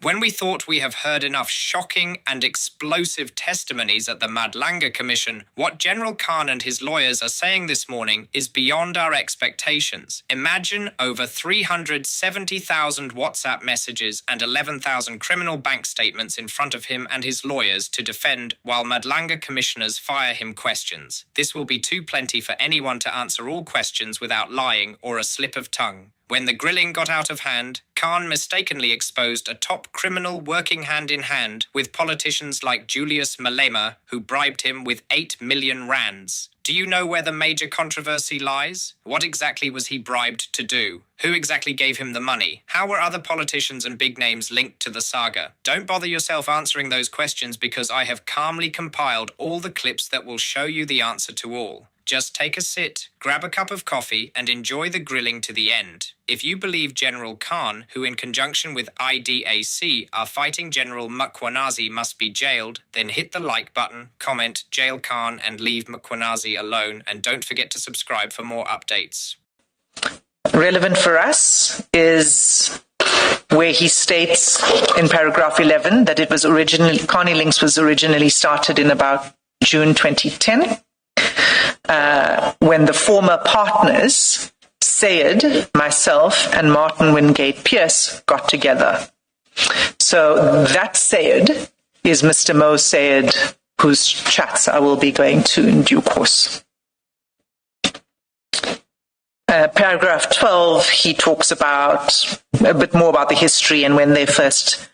When we thought we have heard enough shocking and explosive testimonies at the Madlanga Commission, what General Khan and his lawyers are saying this morning is beyond our expectations. Imagine over 370,000 WhatsApp messages and 11,000 criminal bank statements in front of him and his lawyers to defend while Madlanga commissioners fire him questions. This will be too plenty for anyone to answer all questions without lying or a slip of tongue. When the grilling got out of hand, Khan mistakenly exposed a top criminal working hand in hand with politicians like Julius Malema, who bribed him with 8 million rands. Do you know where the major controversy lies? What exactly was he bribed to do? Who exactly gave him the money? How were other politicians and big names linked to the saga? Don't bother yourself answering those questions because I have calmly compiled all the clips that will show you the answer to all. Just take a sit, grab a cup of coffee, and enjoy the grilling to the end. If you believe General Khan, who in conjunction with IDAC are fighting General Mkhwanazi must be jailed, then hit the like button, comment, jail Khan, and leave Mkhwanazi alone, and don't forget to subscribe for more updates. Relevant for us is where he states in paragraph 11 that Carnilinx was originally started in about June 2010. When the former partners, Sayed, myself, and Martin Wingate Pierce got together. So that Sayed is Mr. Mo Sayed, whose chats I will be going to in due course. Paragraph 12, he talks about a bit more about the history and when they first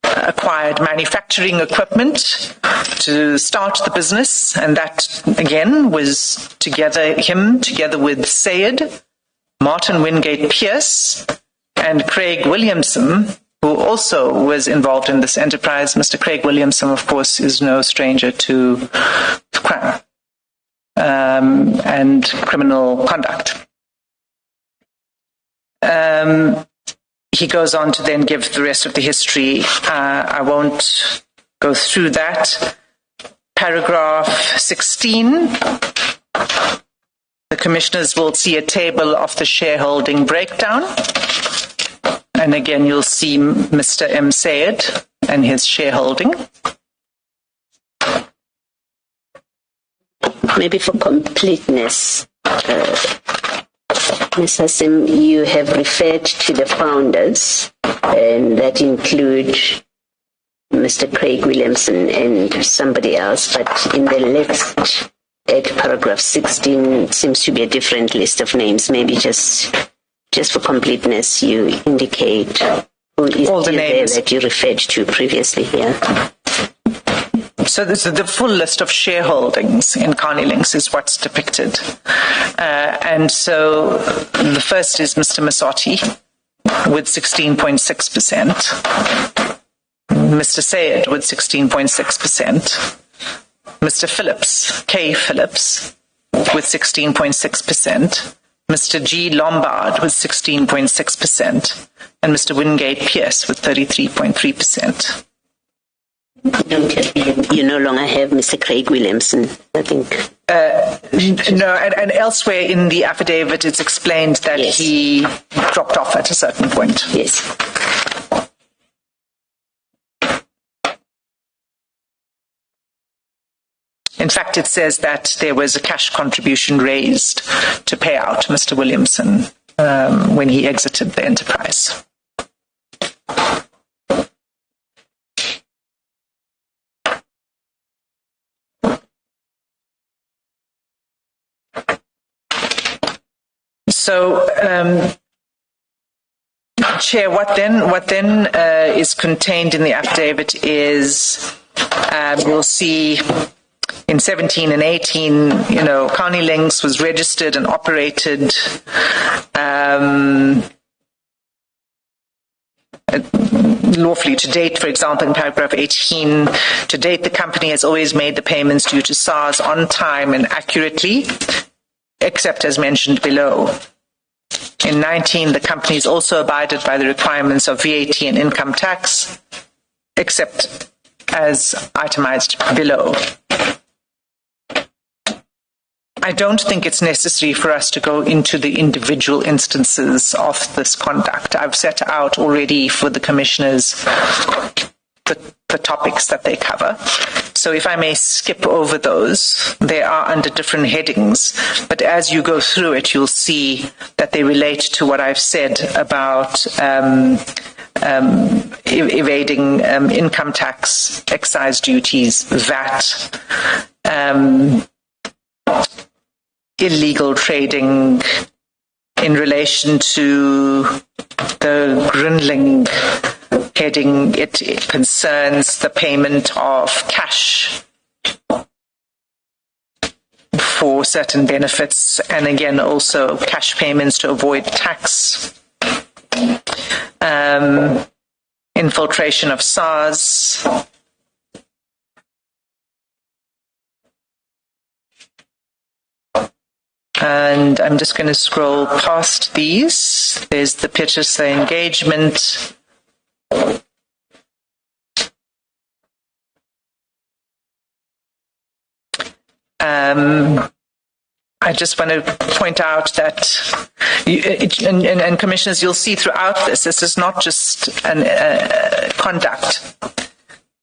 acquired manufacturing equipment to start the business, and that again was together with Sayed, Martin Wingate Pierce, and Craig Williamson, who also was involved in this enterprise. Mr. Craig Williamson, of course, is no stranger to crime and criminal conduct. He goes on to then give the rest of the history. I won't go through that. Paragraph 16. The commissioners will see a table of the shareholding breakdown. And again, you'll see Mr. M. Sayed and his shareholding. Maybe for completeness, Ms. Hassim, you have referred to the founders, and that include Mr. Craig Williamson and somebody else, but in the list at paragraph 16 seems to be a different list of names. Maybe just for completeness, you indicate who is all the names that you referred to previously here. So this is the full list of shareholdings in Carnilinx is what's depicted. And so the first is Mr. Mazzotti with 16.6%. Mr. Sayed with 16.6%. Mr. Phillips, K. Phillips, with 16.6%. Mr. G. Lombard with 16.6%. And Mr. Wingate Pierce with 33.3%. You no longer have Mr. Craig Williamson, I think. No, and elsewhere in the affidavit it's explained that yes, he dropped off at a certain point. Yes. In fact, it says that there was a cash contribution raised to pay out Mr. Williamson when he exited the enterprise. So, Chair, what then is contained in the affidavit is we'll see in 17 and 18, Carnilinx was registered and operated lawfully to date. For example, in paragraph 18, to date the company has always made the payments due to SARS on time and accurately, except as mentioned below. In 19, the company has also abided by the requirements of VAT and income tax, except as itemized below. I don't think it's necessary for us to go into the individual instances of this conduct. I've set out already for the commissioners the topics that they cover. So if I may skip over those, they are under different headings, but as you go through it, you'll see that they relate to what I've said about evading income tax, excise duties, VAT, illegal trading in relation to the Carnelinks heading. It concerns the payment of cash for certain benefits, and again also cash payments to avoid tax. Infiltration of SARS. And I'm just going to scroll past these. There's the purchaser engagement. I just want to point out that, and commissioners, you'll see throughout this is not just conduct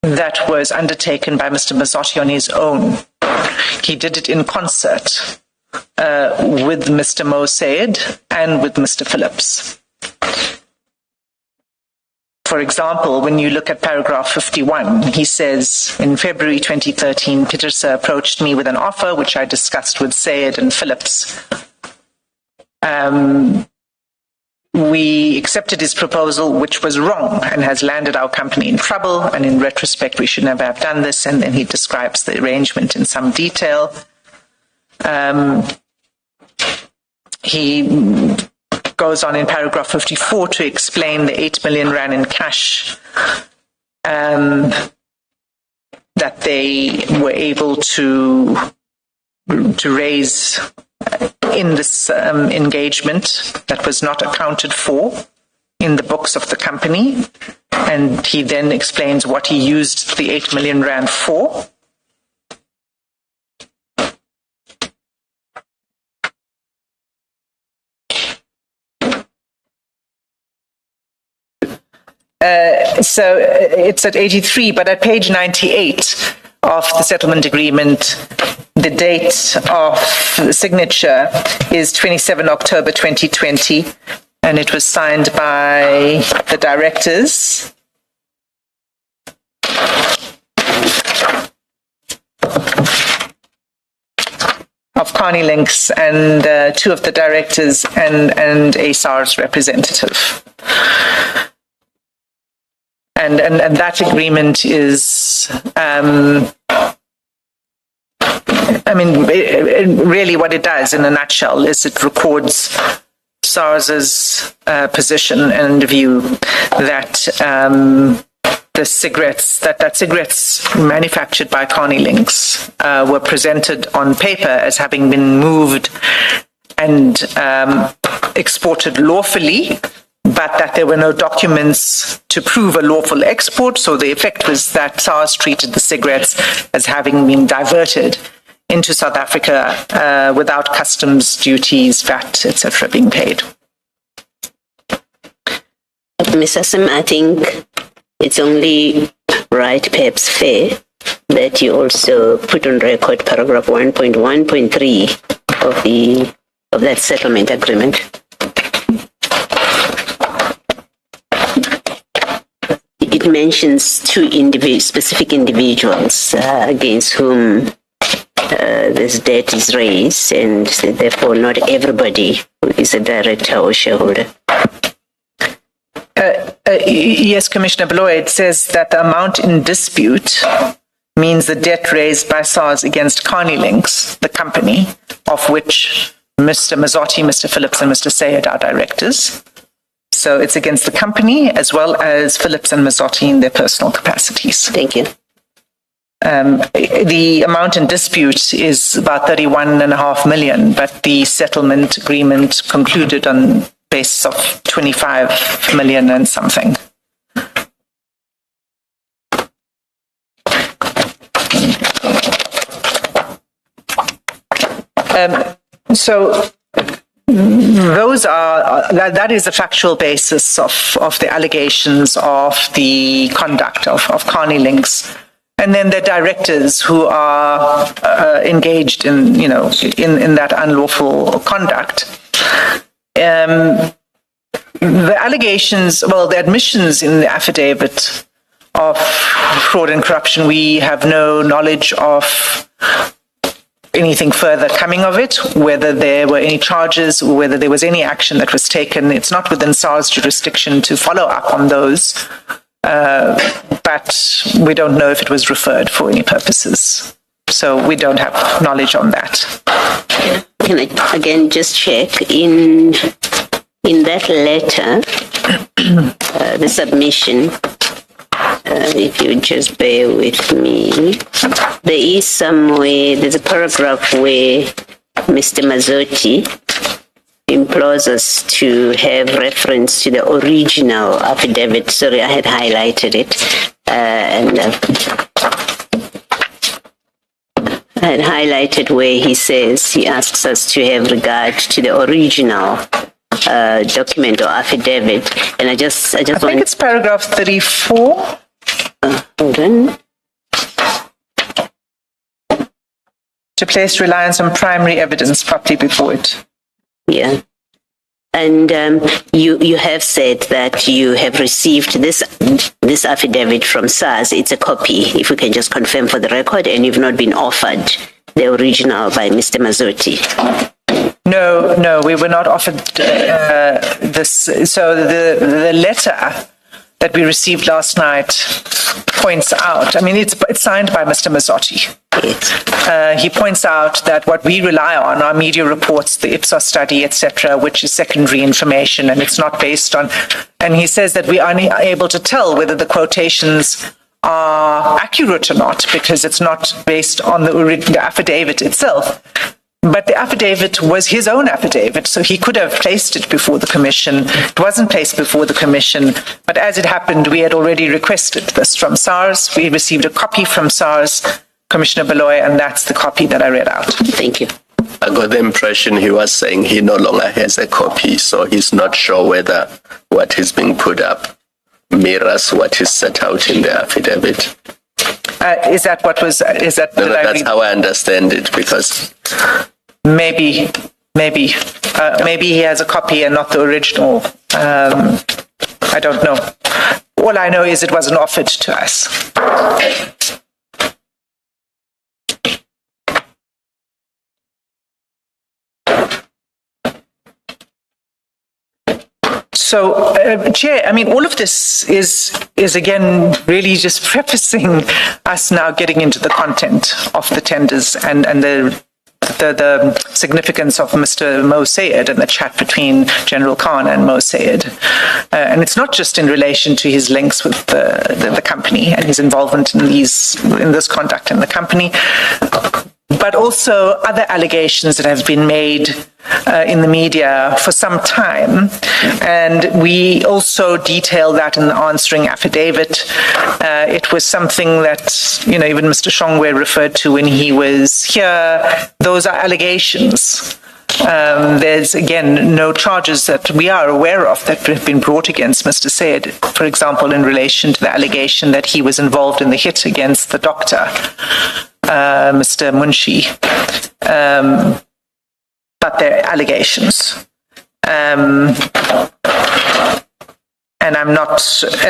that was undertaken by Mr. Mazzotti on his own. He did it in concert with Mr. Mo Said and with Mr. Phillips. For example, when you look at paragraph 51, he says, in February 2013, Petersa approached me with an offer which I discussed with Sayed and Phillips. We accepted his proposal, which was wrong and has landed our company in trouble, and in retrospect, we should never have done this, and then he describes the arrangement in some detail. He goes on in paragraph 54 to explain the 8 million rand in cash that they were able to raise in this engagement that was not accounted for in the books of the company. And he then explains what he used the 8 million rand for. So it's at 83, but at page 98 of the settlement agreement, the date of the signature is 27 October 2020, and it was signed by the directors. Of Carnelinks and two of the directors and a SARS representative. And that agreement is, really what it does in a nutshell is it records SARS's position and view that the cigarettes, that cigarettes manufactured by Carnilinks were presented on paper as having been moved and exported lawfully, but that there were no documents to prove a lawful export. So the effect was that SARS treated the cigarettes as having been diverted into South Africa without customs duties, VAT, etc. being paid. Ms. Assam, I think it's only right, perhaps fair, that you also put on record paragraph 1.1.3 of that settlement agreement. It mentions two specific individuals against whom this debt is raised, and therefore not everybody who is a director or shareholder. Yes, Commissioner Beloy, it says that the amount in dispute means the debt raised by SARS against Carnilinks, the company, of which Mr. Mazzotti, Mr. Phillips, and Mr. Sayed are directors. So it's against the company as well as Phillips and Mazzotti in their personal capacities. Thank you. The amount in dispute is about 31.5 million, but the settlement agreement concluded on basis of 25 million and something. So those are that is the factual basis of the allegations of the conduct of Carnilinx, and then the directors who are engaged in in that unlawful conduct. The allegations, the admissions in the affidavit of fraud and corruption, we have no knowledge of anything further coming of it, whether there were any charges or whether there was any action that was taken. It's not within SARS jurisdiction to follow up on those, but we don't know if it was referred for any purposes. So we don't have knowledge on that. Can I again just check in that letter, the submission? If you just bear with me, there's a paragraph where Mr. Mazzotti implores us to have reference to the original affidavit. Sorry, I had highlighted it. I had highlighted where he asks us to have regard to the original document or affidavit, and I think it's paragraph 34. Hold on. To place reliance on primary evidence properly before it. Yeah. And you have said that you have received this affidavit from SARS. It's a copy, if we can just confirm for the record, and you've not been offered the original by Mr. Mazzotti. No, we were not offered this. So the letter that we received last night points out, it's signed by Mr. Mazzotti. Yes. He points out that what we rely on are media reports, the Ipsos study, etc., which is secondary information, and it's not based on, and he says that we are unable to tell whether the quotations are accurate or not, because it's not based on the affidavit itself. But the affidavit was his own affidavit, so he could have placed it before the commission. It wasn't placed before the commission, but as it happened, we had already requested this from SARS. We received a copy from SARS, Commissioner Beloy, and that's the copy that I read out. Thank you. I got the impression he was saying he no longer has a copy, so he's not sure whether what is being put up mirrors what is set out in the affidavit. Is that what was? Is that? No, that's how I understand it, because maybe he has a copy and not the original. I don't know. All I know is it wasn't offered to us. So, Chair, all of this is again really just prefacing us now getting into the content of the tenders and the significance of Mr. Mo Sayed and the chat between General Khan and Mo Sayed. And it's not just in relation to his links with the company and his involvement in this conduct in the company, but also other allegations that have been made in the media for some time. And we also detail that in the answering affidavit. It was something that, even Mr. Shongwe referred to when he was here. Those are allegations. There's, again, no charges that we are aware of that have been brought against Mr. Sayed, for example, in relation to the allegation that he was involved in the hit against the doctor, Mr. Munshi. But they're allegations. And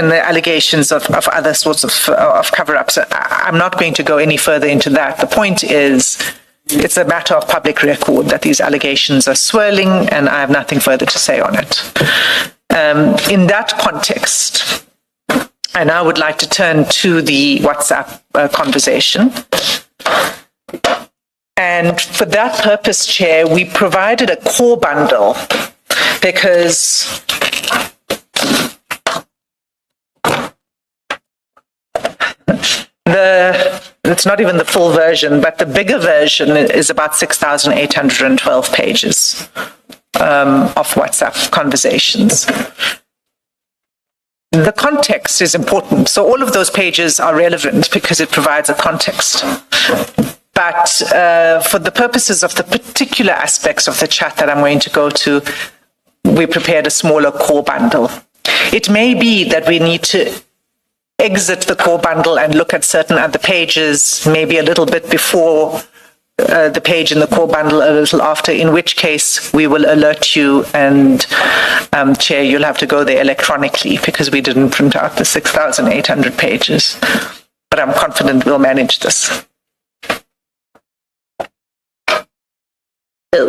the allegations of other sorts of cover-ups, I'm not going to go any further into that. The point is, it's a matter of public record that these allegations are swirling, and I have nothing further to say on it. In that context, I now would like to turn to the WhatsApp conversation. And for that purpose, Chair, we provided a core bundle because it's not even the full version, but the bigger version is about 6,812 pages of WhatsApp conversations. The context is important. So all of those pages are relevant because it provides a context. But for the purposes of the particular aspects of the chat that I'm going to go to, we prepared a smaller core bundle. It may be that we need to exit the core bundle and look at certain other pages, maybe a little bit before the page in the core bundle, a little after, in which case we will alert you, and Chair, you'll have to go there electronically because we didn't print out the 6,800 pages. But I'm confident we'll manage this.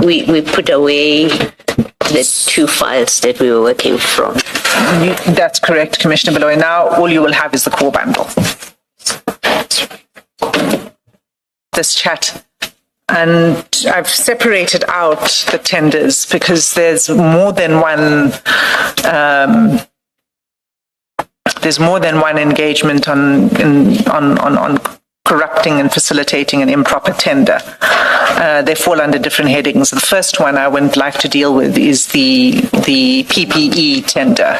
We put away the two files that we were working from. That's correct, Commissioner Beloy. Now all you will have is the core bundle. This chat. And I've separated out the tenders because there's more than one. There's more than one engagement on corrupting and facilitating an improper tender. They fall under different headings. The first one I would like to deal with is the PPE tender,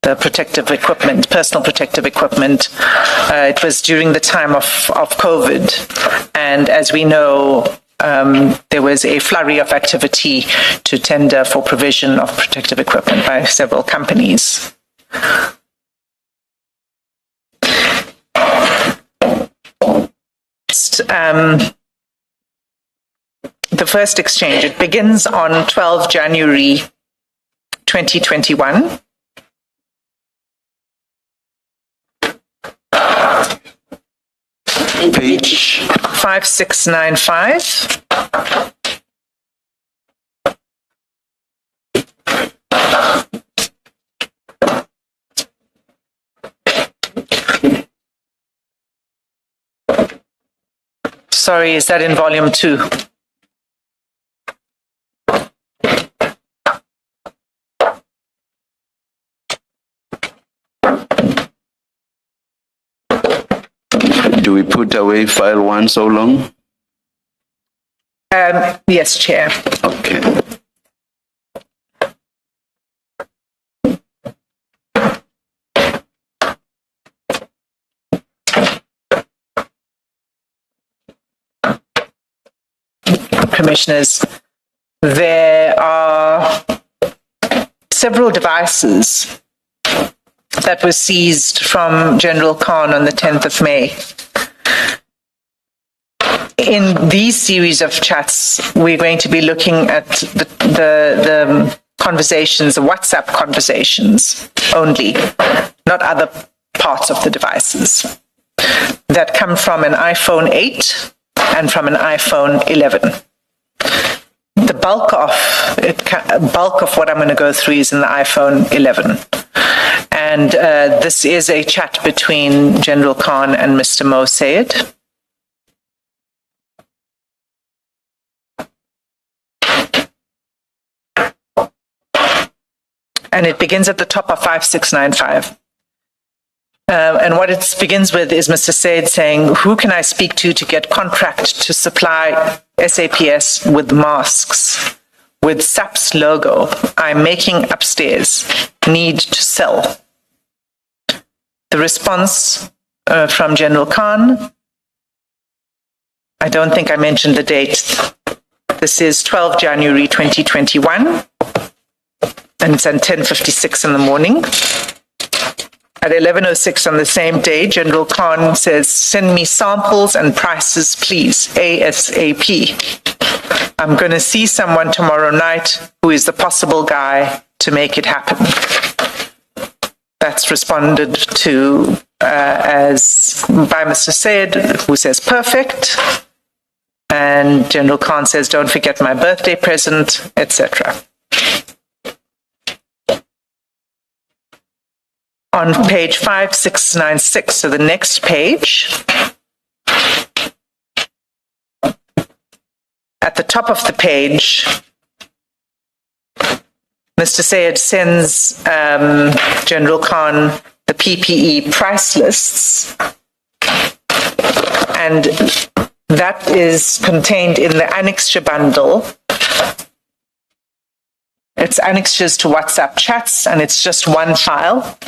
the protective equipment, personal protective equipment. It was during the time of COVID, and as we know, there was a flurry of activity to tender for provision of protective equipment by several companies. The first exchange, it begins on 12 January 2021. Page 5695. Sorry, is that in volume 2? Do we put away file 1 so long? Yes, Chair. Okay. Commissioners, there are several devices that were seized from General Khan on the 10th of May. In these series of chats, we're going to be looking at the conversations, the WhatsApp conversations only, not other parts of the devices that come from an iPhone 8 and from an iPhone 11. The bulk of what I'm going to go through is in the iPhone 11. And this is a chat between General Khan and Mr. Mo Sayed. And it begins at the top of 5695. And what it begins with is Mr. Sayed saying, who can I speak to get contract to supply SAPS with masks with SAPS logo I'm making upstairs, need to sell? The response from General Khan, I don't think I mentioned the date. This is 12 January 2021, and it's at 10:56 in the morning. At 11:06 on the same day, General Khan says, send me samples and prices, please, ASAP. I'm going to see someone tomorrow night who is the possible guy to make it happen. That's responded to as by Mr. Sayed, who says, perfect. And General Khan says, don't forget my birthday present, etc. On page 5696, so the next page, at the top of the page, Mr. Sayed sends General Khan the PPE price lists, and that is contained in the annexure bundle. It's annexures to WhatsApp chats, and it's just one file.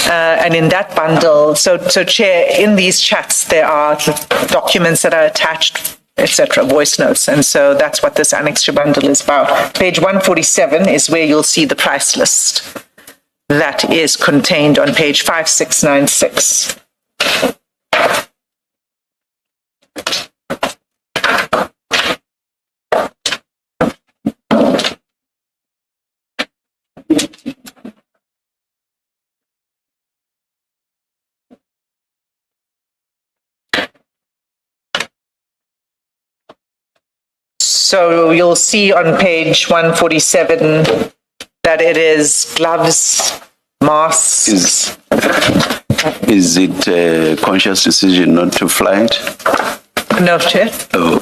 And in that bundle, so Chair, in these chats, there are documents that are attached, etc., voice notes. And so that's what this annexure bundle is about. Page 147 is where you'll see the price list. That is contained on page 5696. So you'll see on page 147 that it is gloves, masks. Is it a conscious decision not to fly it? No, Chair. Oh.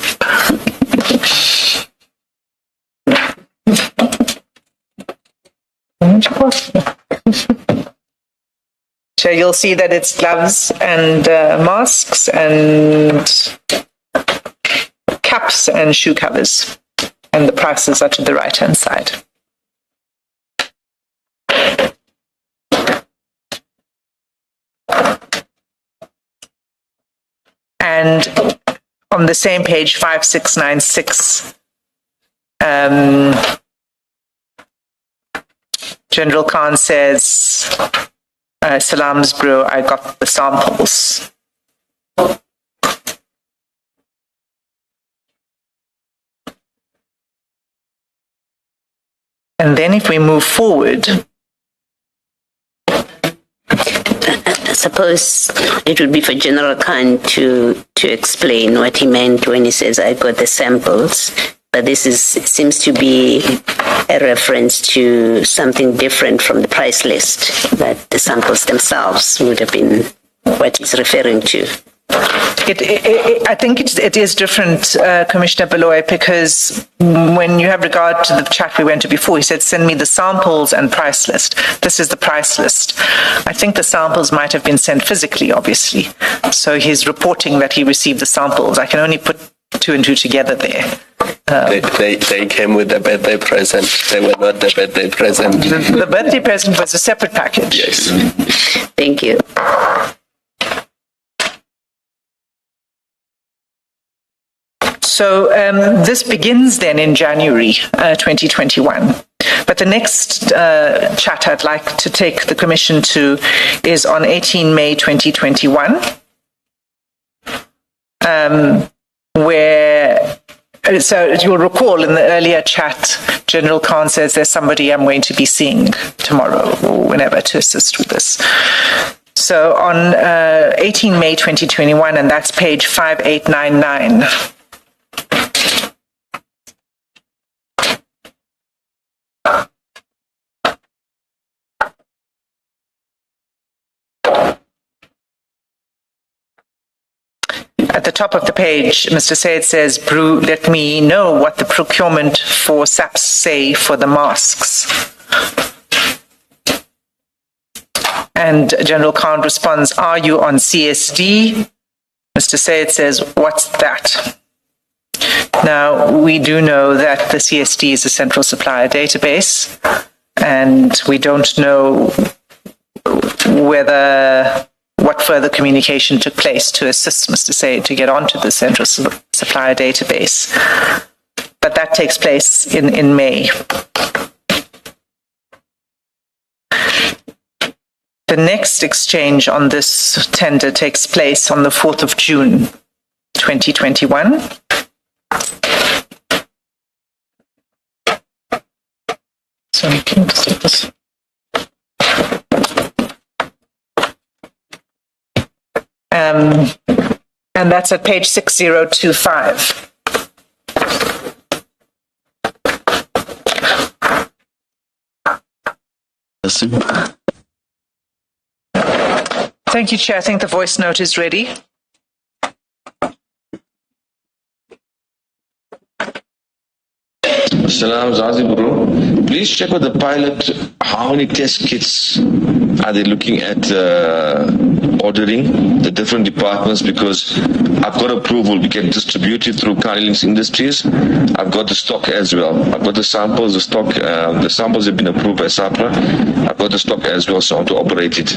Chair, you'll see that it's gloves and masks and caps and shoe covers, and the prices are to the right-hand side. And on the same page, 5696, General Khan says, Salam's bro, I got the samples. And then if we move forward, I suppose it would be for General Khan to explain what he meant when he says, I got the samples. But this seems to be a reference to something different from the price list, that the samples themselves would have been what he's referring to. I think it is different, Commissioner Beloy, because when you have regard to the chat we went to before, he said, send me the samples and price list. This is the price list. I think the samples might have been sent physically, obviously. So he's reporting that he received the samples. I can only put two and two together there. They came with the birthday present. They were not the birthday present. The birthday present was a separate package. Yes. Thank you. So this begins then in January 2021. But the next chat I'd like to take the Commission to is on 18 May 2021, where, so you'll recall in the earlier chat, General Khan says there's somebody I'm going to be seeing tomorrow or whenever to assist with this. So on 18 May 2021, and that's page 5899, at the top of the page, Mr. Sayed says, Brew, let me know what the procurement for SAPS say for the masks. And General Khan responds, are you on CSD? Mr. Sayed says, what's that? Now, we do know that the CSD is a central supplier database, and we don't know what further communication took place to assist Mr. Sayed to get onto the central supplier database. But that takes place in May. The next exchange on this tender takes place on the 4th of June, 2021. Sorry, can you just this? And that's at page 6025. Thank you, Chair. I think the voice note is ready. Salam, Zazi bro. Please check with the pilot how many test kits are they looking at ordering the different departments because I've got approval. We can distribute it through Carnilinx Industries. I've got the stock as well. I've got the samples, the stock, the samples have been approved by SAPRA. I've got the stock as well, so I want to operate it.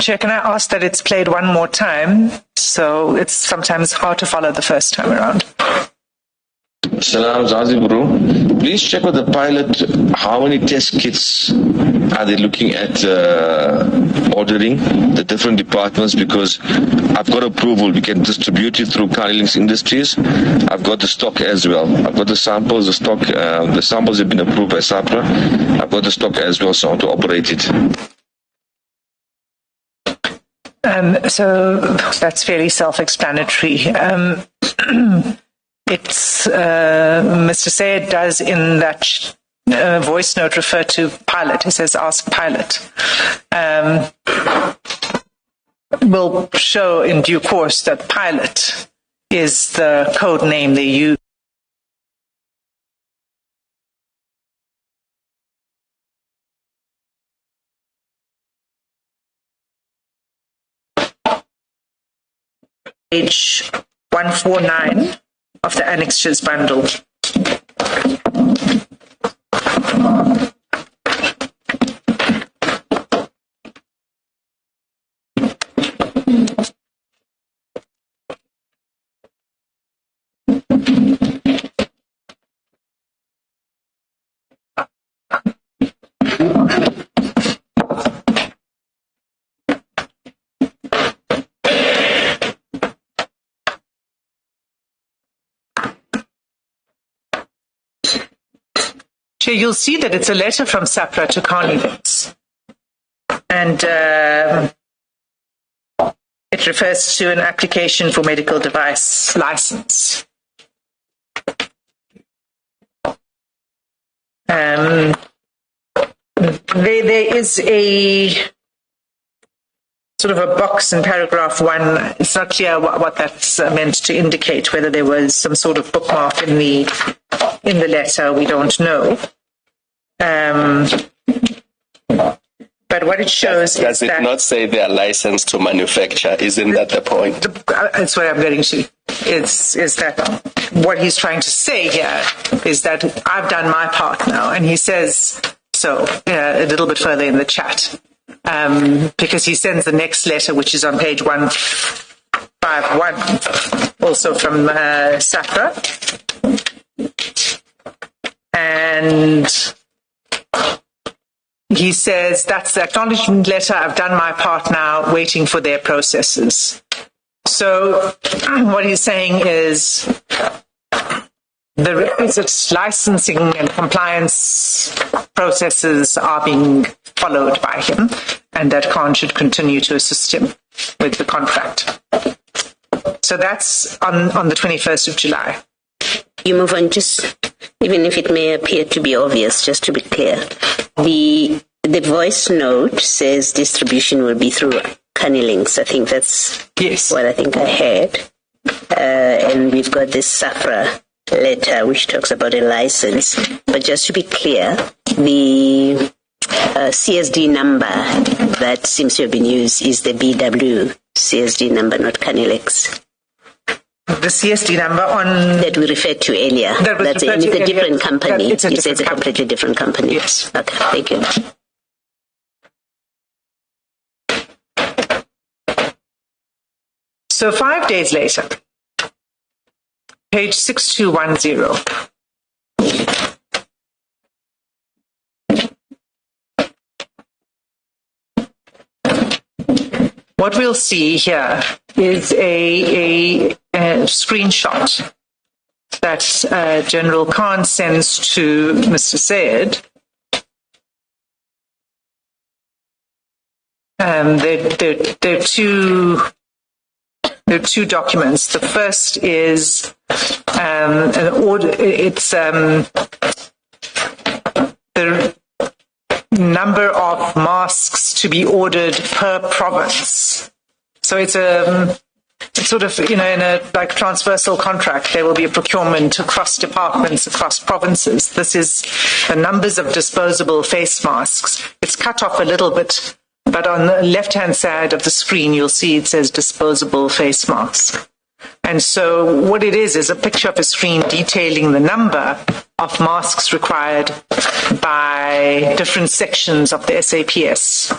Chair, can I ask that it's played one more time? So it's sometimes hard to follow the first time around. Salam Zazi Bro. Please check with the pilot how many test kits are they looking at ordering the different departments because I've got approval. We can distribute it through Carnilinx Industries. I've got the stock as well. I've got the samples, the stock, the samples have been approved by SAPRA. I've got the stock as well, so I want to operate it. So that's fairly self-explanatory. It's Mr. Sayed does in that voice note refer to pilot. He says ask pilot. We'll show in due course that pilot is the code name they use. Page 149 of the annexures bundle. You'll see that it's a letter from SAPRA to Carnelinks, and it refers to an application for medical device license. There is a sort of a box in paragraph 1. It's not clear what that's meant to indicate, whether there was some sort of bookmark in the letter, we don't know. But what it shows does it not say they are licensed to manufacture? Isn't that the point? That's what I'm getting to. Is that what he's trying to say here is that I've done my part now, and he says so a little bit further in the chat, because he sends the next letter, which is on page 151, also from SAPRA, and he says, that's the acknowledgement letter, I've done my part now, waiting for their processes. So what he's saying is the requisite licensing and compliance processes are being followed by him, and that Khan should continue to assist him with the contract. So that's on the 21st of July. You move on, just even if it may appear to be obvious, just to be clear. The voice note says distribution will be through Carnilinx. I think that's what I think I heard. And we've got this SAPRA letter which talks about a license. But just to be clear, the CSD number that seems to have been used is the BW CSD number, not Carnilinx. The CSD number on... That we referred to earlier. That's a different company. You said it's a completely different company. Yes. Okay, thank you. So 5 days later, page 6210. What we'll see here is a screenshot that General Khan sends to Mr. Sayed. There are two documents. The first is an order. It's the number of masks to be ordered per province. So it's sort of, in a like transversal contract, there will be a procurement across departments, across provinces. This is the numbers of disposable face masks. It's cut off a little bit But on the left-hand side of the screen, you'll see it says disposable face mask. And so what it is a picture of a screen detailing the number of masks required by different sections of the SAPS.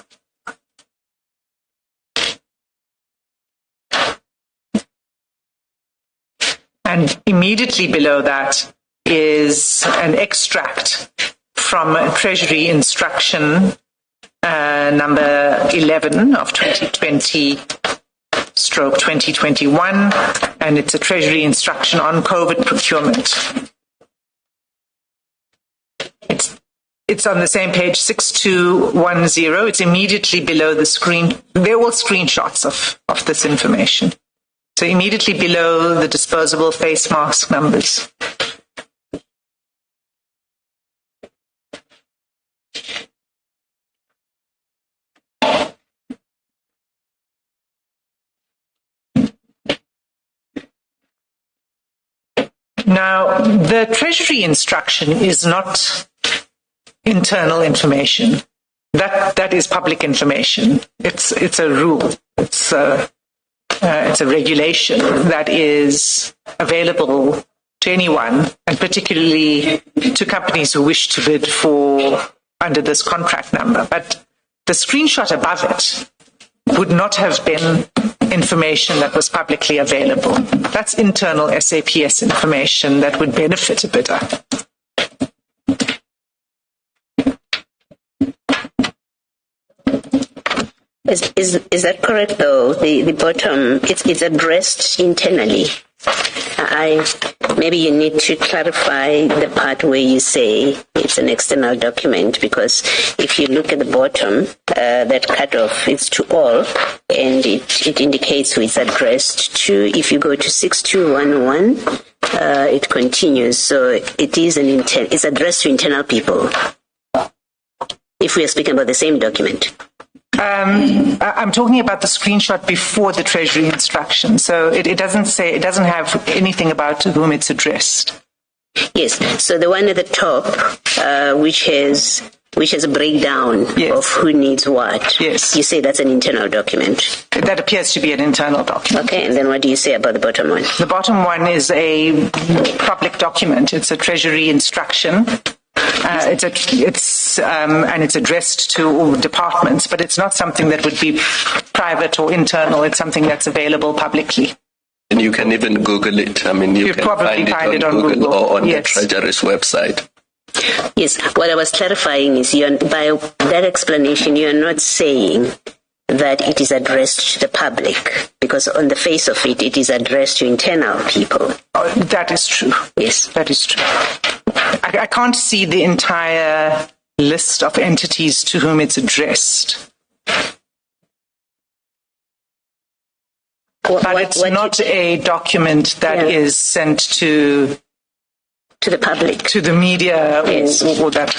And immediately below that is an extract from Treasury Instruction number 11 of 2020/2021, and it's a Treasury Instruction on COVID procurement. It's on the same page, 6210. It's immediately below the screen. They're all screenshots of this information. So immediately below the disposable face mask numbers. Now, the Treasury Instruction is not internal information. That is public information. It's a rule. It's a regulation that is available to anyone, and particularly to companies who wish to bid for under this contract number. But the screenshot above it would not have been information that was publicly available. That's internal SAPS information that would benefit a bidder. Is that correct though? The bottom, it's addressed internally. Maybe you need to clarify the part where you say it's an external document, because if you look at the bottom, that cutoff is to all, and it indicates who it's addressed to. If you go to 6211, it continues. So it is it's addressed to internal people. If we are speaking about the same document. I'm talking about the screenshot before the Treasury Instruction. So it doesn't have anything about to whom it's addressed. Yes. So the one at the top, which has a breakdown of who needs what. Yes. You say that's an internal document. That appears to be an internal document. Okay. And then what do you say about the bottom one? The bottom one is a public document. It's a Treasury Instruction. And it's addressed to all departments, but it's not something that would be private or internal. It's something that's available publicly. And you can even Google it. I mean, you can probably find it on Google or on the Treasury's website. Yes. What I was clarifying is by that explanation, you're not saying that it is addressed to the public, because on the face of it, it is addressed to internal people. That is true. Yes. That is true. I can't see the entire list of entities to whom it's addressed. But it's not a document that is sent to the public, to the media, yes, or that.